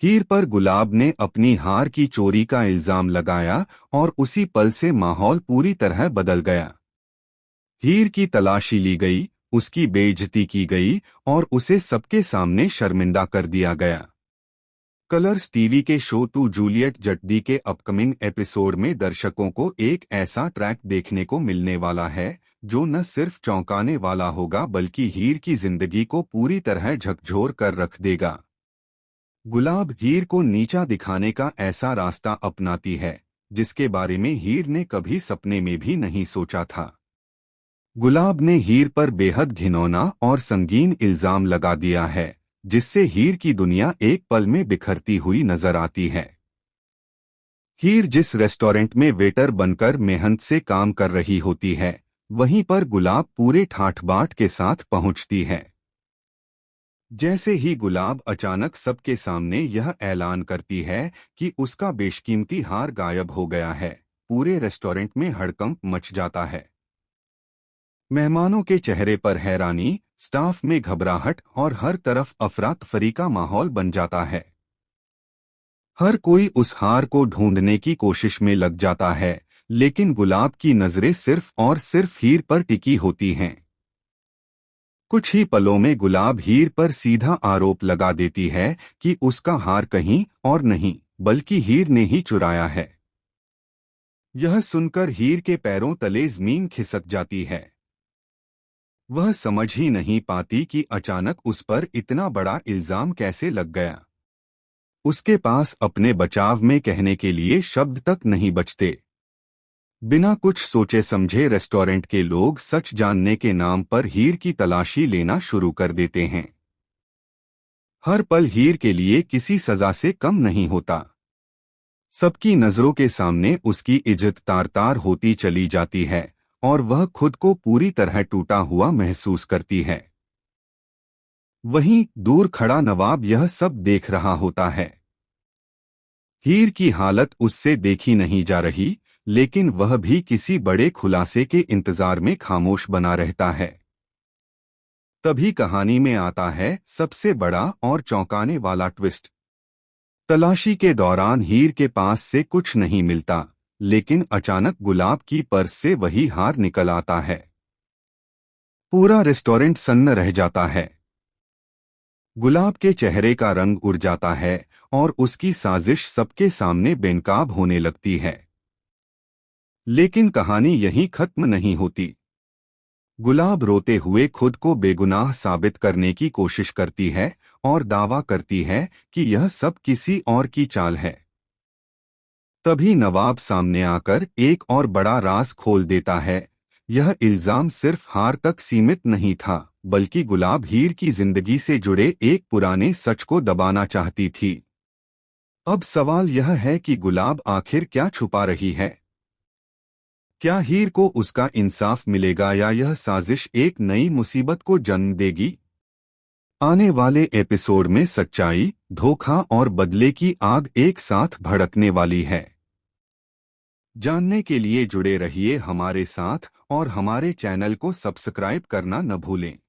हीर पर गुलाब ने अपनी हार की चोरी का इल्जाम लगाया और उसी पल से माहौल पूरी तरह बदल गया। हीर की तलाशी ली गई, उसकी बेइज्जती की गई और उसे सबके सामने शर्मिंदा कर दिया गया। कलर्स टीवी के शो टू जूलियट जट्टी के अपकमिंग एपिसोड में दर्शकों को एक ऐसा ट्रैक देखने को मिलने वाला है जो न सिर्फ चौंकाने वाला होगा बल्कि हीर की जिंदगी को पूरी तरह झकझोर कर रख देगा। गुलाब हीर को नीचा दिखाने का ऐसा रास्ता अपनाती है जिसके बारे में हीर ने कभी सपने में भी नहीं सोचा था। गुलाब ने हीर पर बेहद घिनौना और संगीन इल्जाम लगा दिया है जिससे हीर की दुनिया एक पल में बिखरती हुई नजर आती है। हीर जिस रेस्टोरेंट में वेटर बनकर मेहनत से काम कर रही होती है वहीं पर गुलाब पूरे ठाठ-बाट के साथ पहुंचती है। जैसे ही गुलाब अचानक सबके सामने यह ऐलान करती है कि उसका बेशकीमती हार गायब हो गया है, पूरे रेस्टोरेंट में हड़कंप मच जाता है। मेहमानों के चेहरे पर हैरानी, स्टाफ में घबराहट और हर तरफ अफरा-तफरी का माहौल बन जाता है। हर कोई उस हार को ढूंढने की कोशिश में लग जाता है, लेकिन गुलाब की नजरें सिर्फ और सिर्फ हीर पर टिकी होती हैं। कुछ ही पलों में गुलाब हीर पर सीधा आरोप लगा देती है कि उसका हार कहीं और नहीं बल्कि हीर ने ही चुराया है। यह सुनकर हीर के पैरों तले जमीन खिसक जाती है। वह समझ ही नहीं पाती कि अचानक उस पर इतना बड़ा इल्जाम कैसे लग गया। उसके पास अपने बचाव में कहने के लिए शब्द तक नहीं बचते। बिना कुछ सोचे समझे रेस्टोरेंट के लोग सच जानने के नाम पर हीर की तलाशी लेना शुरू कर देते हैं। हर पल हीर के लिए किसी सजा से कम नहीं होता। सबकी नजरों के सामने उसकी इज्जत तार-तार होती चली जाती है और वह खुद को पूरी तरह टूटा हुआ महसूस करती है। वहीं दूर खड़ा नवाब यह सब देख रहा होता है। हीर की हालत उससे देखी नहीं जा रही, लेकिन वह भी किसी बड़े खुलासे के इंतजार में खामोश बना रहता है। तभी कहानी में आता है सबसे बड़ा और चौंकाने वाला ट्विस्ट। तलाशी के दौरान हीर के पास से कुछ नहीं मिलता, लेकिन अचानक गुलाब की पर्स से वही हार निकल आता है। पूरा रेस्टोरेंट सन्न रह जाता है। गुलाब के चेहरे का रंग उड़ जाता है और उसकी साजिश सबके सामने बेनकाब होने लगती है। लेकिन कहानी यहीं खत्म नहीं होती। गुलाब रोते हुए खुद को बेगुनाह साबित करने की कोशिश करती है और दावा करती है कि यह सब किसी और की चाल है। तभी नवाब सामने आकर एक और बड़ा राज खोल देता है। यह इल्जाम सिर्फ हार तक सीमित नहीं था, बल्कि गुलाब हीर की जिंदगी से जुड़े एक पुराने सच को दबाना चाहती थी। अब सवाल यह है कि गुलाब आखिर क्या छुपा रही है? क्या हीर को उसका इंसाफ मिलेगा या यह साजिश एक नई मुसीबत को जन्म देगी? आने वाले एपिसोड में सच्चाई, धोखा और बदले की आग एक साथ भड़कने वाली है। जानने के लिए जुड़े रहिए हमारे साथ और हमारे चैनल को सब्सक्राइब करना न भूलें।